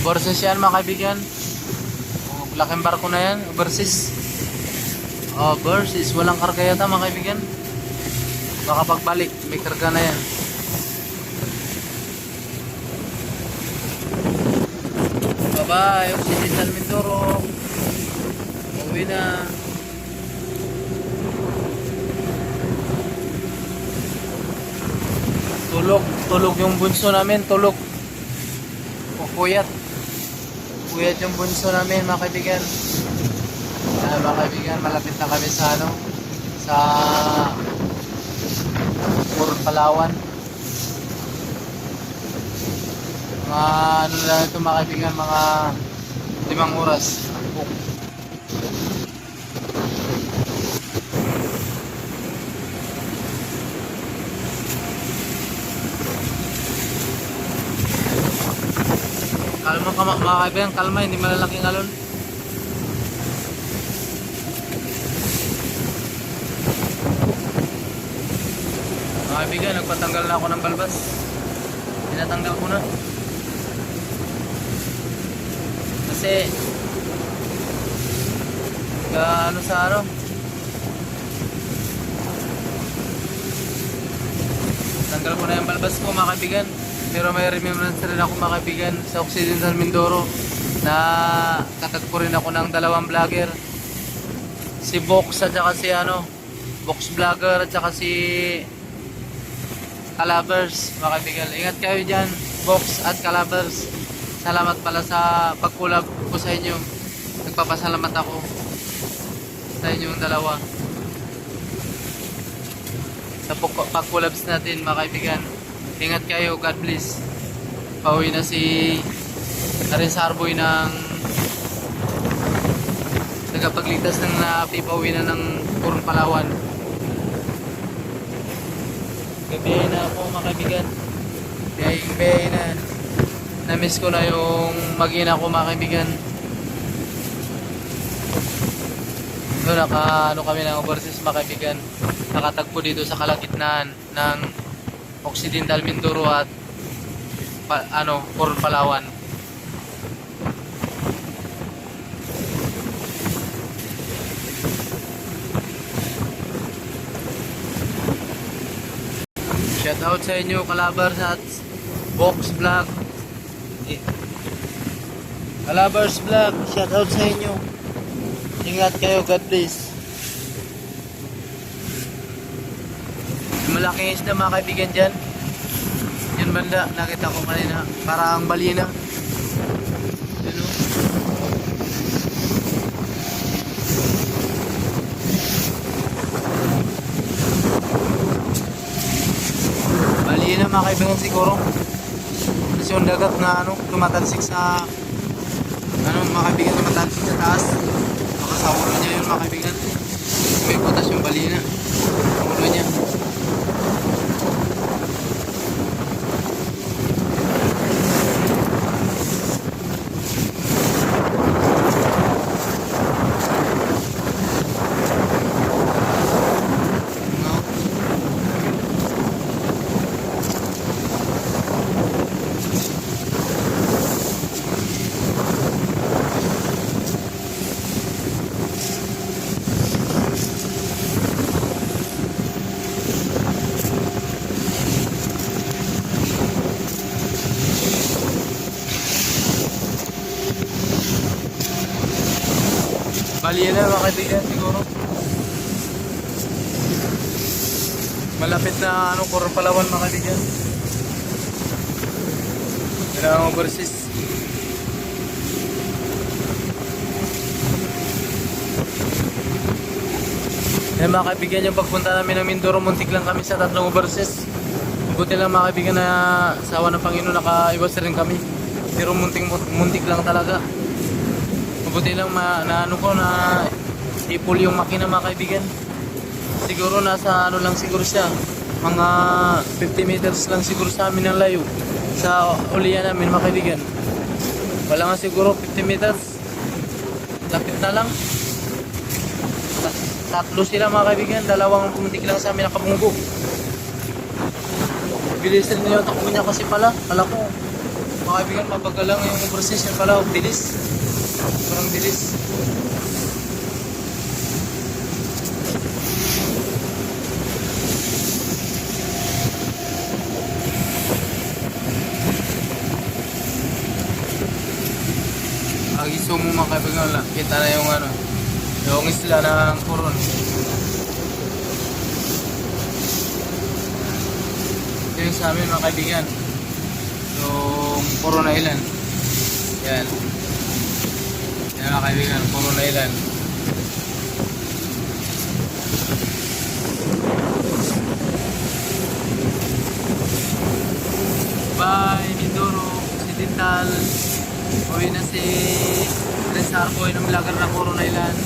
Overseas yan mga kaibigan. Laking barko na yan. Overseas. Overseas. Walang karga yata mga kaibigan. Baka pagbalik may karga na yan. Bye bye. Occidental Mindoro. Uwi na. Tulog yung bunso namin. Tulog. Puyat yung bunso namin mga kaibigan. Mga kaibigan, malapit na kami sa sa Palawan. Mga lang ito mga kaibigan, mga 5 oras. Kalma ka mga kaibigan, kalma, hindi malalaking alon. Mga kaibigan, nagpatanggal na ako ng balbas. Tinatanggal ko na. Kasi tanggal ko na yung balbas ko mga kaibigan. Pero may remembrance rin ako mga kaibigan sa Occidental Mindoro na katagpo rin ako ng 2 vlogger. Si Box at saka si Box Vlogger at saka si Calabers mga kaibigan. Ingat kayo dyan, Box at Calabers. Salamat pala sa pag-collab ko sa inyo. Nagpapasalamat ako sa inyong 2. Sa pag-collabs natin mga kaibigan. Ingat kayo, God bless. Pauwi na si Aris Arboy ng tagapagligtas ng napipauwi na ng Purong Palawan. Gabi na ako mga kaibigan. Biyahe na. Na-miss ko na yung mag-ina ko mga kaibigan. Doon kami ng overseas mga kaibigan. Nakatagpo dito sa kalagitnaan ng Occidental Mindoro at Purong Palawan. Shout out sa inyo Calabers at Box Vlog. Calabers Vlog, shout out sa inyo. Ingat kayo, God bless. Malaking isda mga kaibigan dyan. Yun banda, nakita ko kanina. Parang balina. Yun o. Balina mga kaibigan siguro. Kasi yung dagat na tumatalsik sa mga kaibigan, tumatalsik sa taas. Makasawuro niya yun mga kaibigan. May butas yung balina. Ulo niya. Balina mga kaibigan siguro. Malapit na Purong Palawan mga kaibigan. Kailangan overseas. Mga kaibigan, yung pagpunta namin ng Mindoro, muntik lang kami sa 3 overseas. Buti lang mga kaibigan na sa awa ng Panginoon nakaiwas rin kami. Pero muntik lang talaga. Mabuti lang na ipul yung makina mga kaibigan. Siguro nasa lang siguro siya. Mga 50 meters lang siguro sa amin ang layo. Sa ulian namin mga kaibigan. Wala nga siguro 50 meters. Lapit na lang. 3 sila mga kaibigan. 2 pumuntik lang sa amin nakabunggo. Bilisan niyo yung takbo niya kasi pala. Kala ko Mga kaibigan, mabagal lang yung process yan pala. Bilis. Parang bilis. Agiso mo mga kaibigan, kita na yung ano, yung isla ng Coron. Ito yung sa amin mga kaibigan, yung Coron Island. Yan. Yan mga kaibigan, Coron Island. Bye Mindoro Occidental. Uwi na si Rizarco, yung vlogger ng Coron Island.